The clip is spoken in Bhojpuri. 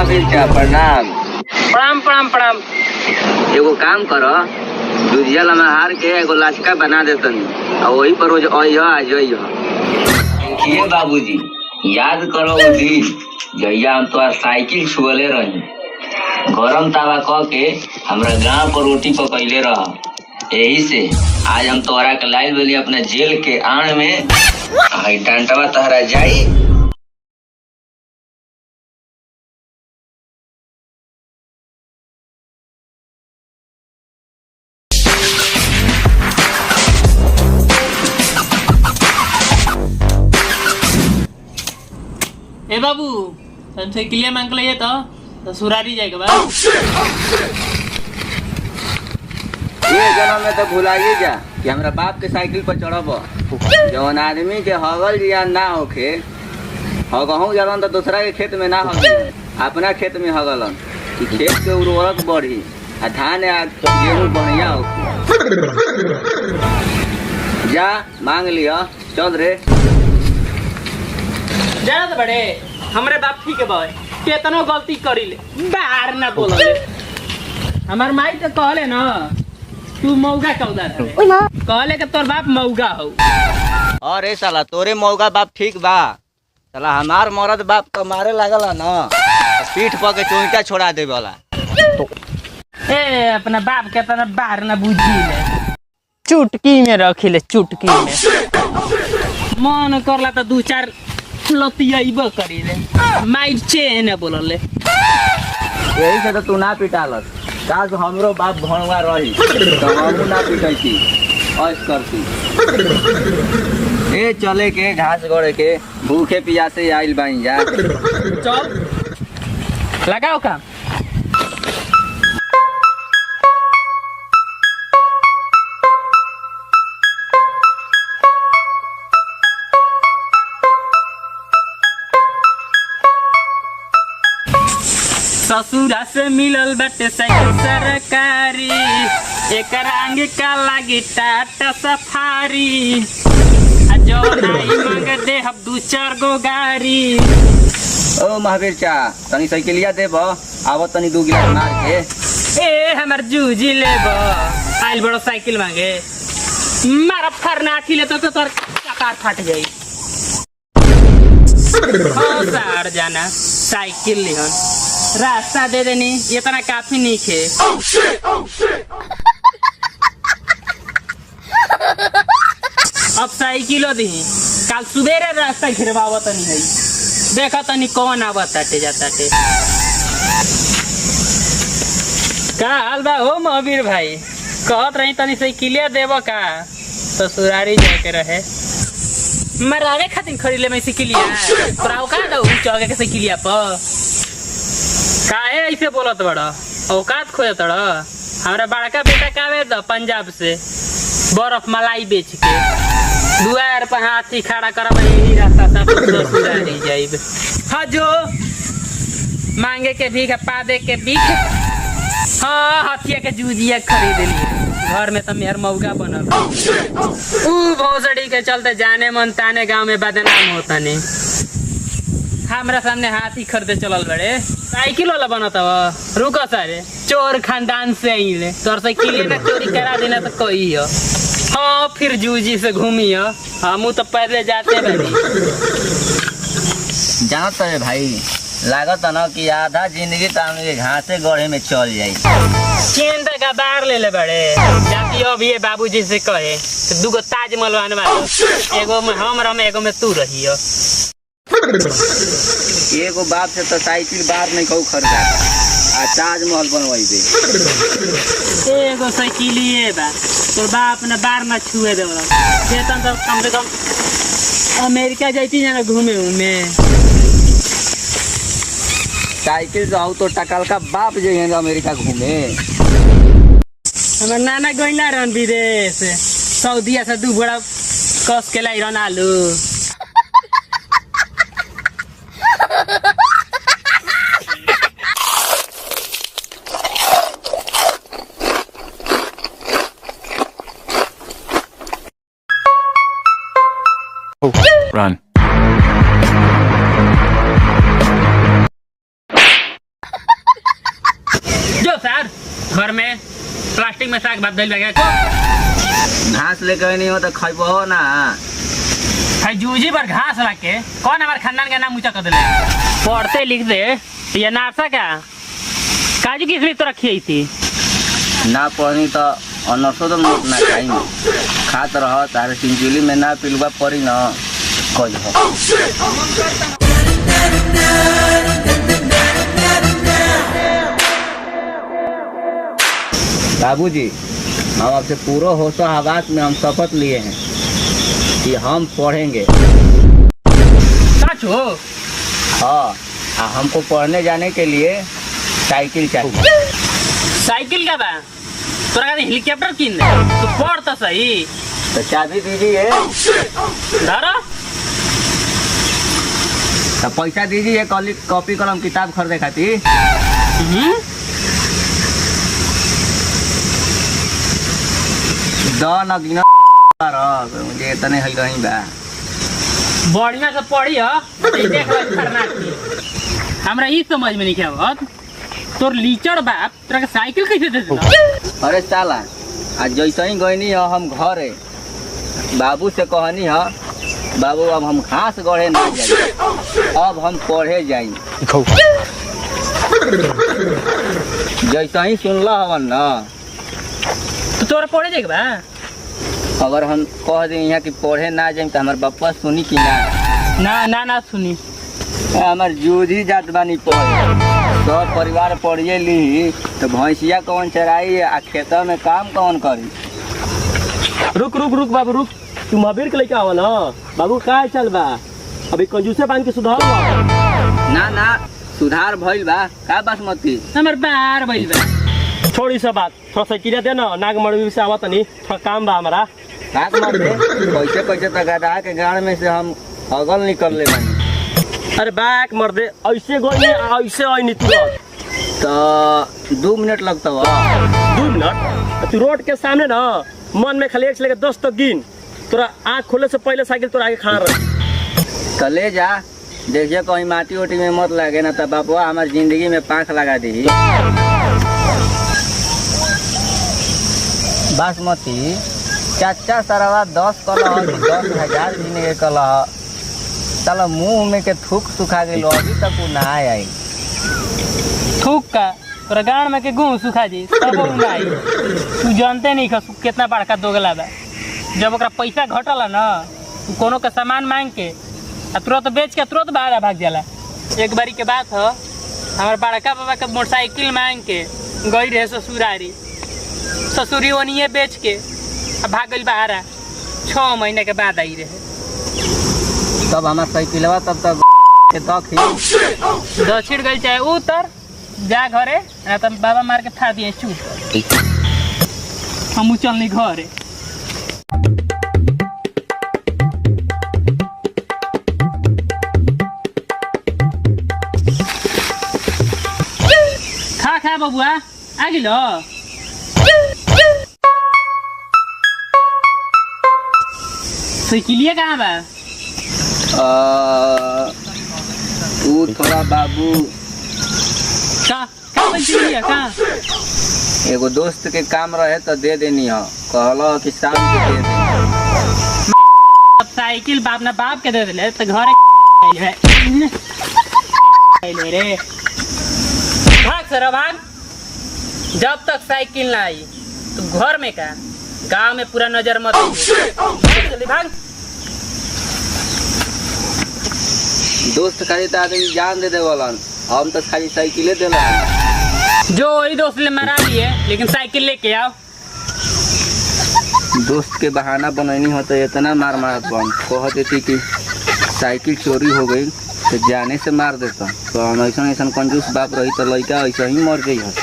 महावीर चा प्रणाम। प्रणाम प्रणाम प्रणाम। एगो काम करो, दुधिया लमहार के एगो लाचका बना देतनी और वही पर रोज देखिए बाबूजी, याद करो वो दिन जहिया हम तो साइकिल छुअले रही, गरम तावा क के हमरा गांव पर रोटी पकैले रह। यही से आज हम तोहरा के लाइल बनी अपने जेल के आड़ में। डंटवा तहरा जाई। ए बाबू तुमसे क्लियर मांग लिए तो सुरारी जाएगा भाई। ये जन्म में तो भुलाइए जा कि हमरा बाप के साइकिल पर चढ़ब। जौन आदमी के हगल या ना होखे, हगहू जलन तो दूसरा के खेत में ना हगल, अपना खेत में हगलन कि खेत के उर्वरक बढ़ी आ धान आ गेहूं बढ़िया होखे। जा मांग लिया, चल रे। जाना बड़े हमरे बाप ठीक है भाई, केतनो गलती करी ले बाहर ना बोले। हमार माई तो कहले ना तू मौगा कौदा रहे, कहले कि तोर बाप मौगा हो। अरे साला तोरे मौगा बाप ठीक बा, साला हमार मरद बाप तो मारे लागला ना, पीठ पर के चोइटा छोड़ा दे वाला। ए अपना बाप के तना बाहर ना बुझी ले, चुटकी में रखी ले, चुटकी में। मन करला तो दू चार लतियाइब करी ले, माइर चेन बोलले। यही से तो तू ना पिटालस। काश हमरो बाप भणवा रही तो हमू ना पिटैती, ऐश करती। ए चले के घास गड़े के, भूखे पियासे आइल बाइन जा। चल लगाओ काम। ससुरा से मिलल बाटे साइकिल सरकारी, एकर आगे का लागी टाटा सफारी। जो नाई मांगे दे हम दू चार गो गाड़ी। ओ महावीर चा, तनी साइकिलिया देब, आवत तनी 2 गिलास मार के। ए हमर जूजी लेब, आइल बड़ो साइकिल मांगे, मारा फरनाठी ले तो तोर कपार फट जाई। हो सार जाना साइकिल लिहन, रास्ता दे देनी, ये तना काफी नहीं खे। अब साइकिलो दी, कल सुबेरे रास्ता घिरवावत नहीं है, देखा तनी कौन आवत ताटे जाताटे। का हाल बा हो महावीर भाई? कहत रही तनी साइकिलिया देबो का, तो सुरारी जाके रहे मरावे खातिर खरीद ले। मैं साइकिलिया प्राव का दो चौके के साइकिलिया पर काहे ऐसे बोलत बड़ा, औकात खोजत बड़ा। हमरा बड़का बेटा कावे द पंजाब से बर्फ मलाई बेच के दुआर पर हाथी खड़ा करब, यही रास्ता सब सुरा नहीं जाइब। हाँ जो मांगे के भीख पादे के भीख। हाँ हथिया के जूजिया खरीद लिए, घर में तो मेहर मौका बनल। भोसड़ी के चलते जाने मन ताने गांव में बदनाम होता नहीं। हमरा सामने हाथी खरीदे चलल बड़े, साइकिल वाला बनता हुआ। रुको सारे चोर खानदान से ही ले, तोर साइकिल ना चोरी करा देना तो कोई हो। हाँ फिर जूजी से घूमी हो, हमू तो पहले जाते बनी। जानत है भाई, लागत न कि आधा जिंदगी तो हमके घासे गढ़े में चल जाई। चेन तक बार ले ले बड़े, जाती हो भी बाबूजी से कहे तो 2 गो ताजमहल बनवा, एगो में हम रह, एगो में तू रही हो। एगो बाप से तो साइकिल बार नहीं कहू खरीदा आ ताजमहल बनवाइबे। एगो साइकिलिए बा, तो बाप ने बार ना छुए देवला। वेतन तो कम से कम अमेरिका जाती जाना घूमे उमे। साइकिल जाऊ तो टकल का बाप जाइए अमेरिका घूमे। हमार नाना गइला रहन विदेश, सऊदीया से 2 बड़ा कस के लाई रहन आलू। Run. घर में प्लास्टिक में साग भात धइल बा घास लेके नहीं हो तो खइबो ना। भाई जूजी पर घास लाके कौन हमारे खानदान का नाम ऊंचा कर दिले? पढ़ते लिखते ये नारसा का काजू किसमें तो रखी थी ना पढ़ी तो अनसो तो नोट ना चाहिए खात रह तारे सिंचुली में ना पिलवा पड़ी ना कल बाबूजी हम आपसे पूरा होशो हवास में हम शपथ लिए हैं कि हम पढ़ेंगे। सच हो? हाँ, हमको पढ़ने जाने के लिए साइकिल चाहिए। साइकिल का बा तोरा का हेलीकॉप्टर किन दे तू पढ़ तो सही। तो चाबी दीजिए। धरो तो पैसा दीजिए कॉपी कलम किताब खरीदे खातिर। मुझे इतने है रही बा बढ़िया से पढ़ियो देख लो करना हमरा ई समझ में नहीं आवत तोर लीचड़ बाप तोरा के साइकिल कैसे दे देला? अरे साला आज जैसे ही गईनी है हम घर है बाबू से कहनी है बाबू अब हम घास गढ़े ना जाए अब हम पढ़े जाई। जैसे ही सुनला हवन ना तो तोरा पढ़े जाए बा? अगर हम कह दी यहाँ कि पढ़े ना जाए तो हमारे पापा सुनी कि ना? ना ना ना सुनी। हमार जूझी जात बानी पढ़े सब परिवार पढ़िए ली तो भैंसिया कौन चराई आ खेता में काम कौन करी? रुक रुक रुक बाबू रुक तू महावीर के लेके आवा ना बाबू का चल बा अभी कंजूसे बांध के सुधार ना ना सुधार भइल बा का बासमती हमर बार भइल बा। छोड़ी सब बात थोड़ा साइकिल दे ना नाग मड़वी से आवा तनी थोड़ा काम बा हमारा। काट मत दे कैसे कैसे तक गदा के गाड़ में से हम अगल निकल ले बानी। अरे बैक मर दे ऐसे गोई ऐसे आई नहीं तुरंत तो 2 मिनट लगता हो। 2 मिनट तू रोड के सामने ना मन में खाली 1 से लेकर 10 तक गिन तोरा आँख खोले से पहले साइकिल तोरा आगे खड़ा रह। तो ले जा देखिए कहीं माटी उटी में मत लगे ना तो बापुआ हमारी जिंदगी में पाँख लगा दी। बासमती चाचा सरवा 10 कलह 10,000 जीने के कलह चलो मुंह में के थूक सुखा गई अभी तक वो ना आई। थूक का तोरा गाड़ में के गुण सुखा जी सब उनाई तू जानते नहीं खस कितना बड़का दोगला बा। जब ओकरा पैसा घटला ना तू कोनो का सामान मांग के आ तुरंत बेच के तुरंत बाहर भाग जाला। एक बारी के बात हो हमारे बड़का बाबा का मोटरसाइकिल मांग के गई रहे ससुरारी ससुरी ओनिए बेच के आ भाग गई बाहर 6 महीने के बाद आई रहे। तब हमारा साइकिलवा तब तक दक्षिण गई चाहे उतर जा घरे ना तो बाबा मार के था दिए चूप हम चलनी घरे। खा खा बबुआ आ गिलो साइकिलिया कहाँ बा? तू थोड़ा बाबू का बंचिलिया का एगो दोस्त के काम रहे तो दे देनी है कहला कि शाम के दे दे। अब साइकिल बाप ना बाप के दे दिले तो घर है रे भाग सर भाग। जब तक साइकिल ना आई तो घर में का गांव में पूरा नजर मत जल्दी भाग। दोस्त खाली तो आदमी जान दे देवलन हम तो खाली साइकिले देला। जो वही दोस्त ले मरा लिए लेकिन साइकिल लेके आओ। दोस्त के बहाना बनैनी हो तो इतना मार मारत बन कह देती कि साइकिल चोरी हो गई तो जाने से मार देता तो ऐसा कंजूस बाप रही तो लड़का ऐसा ही मर गई होता।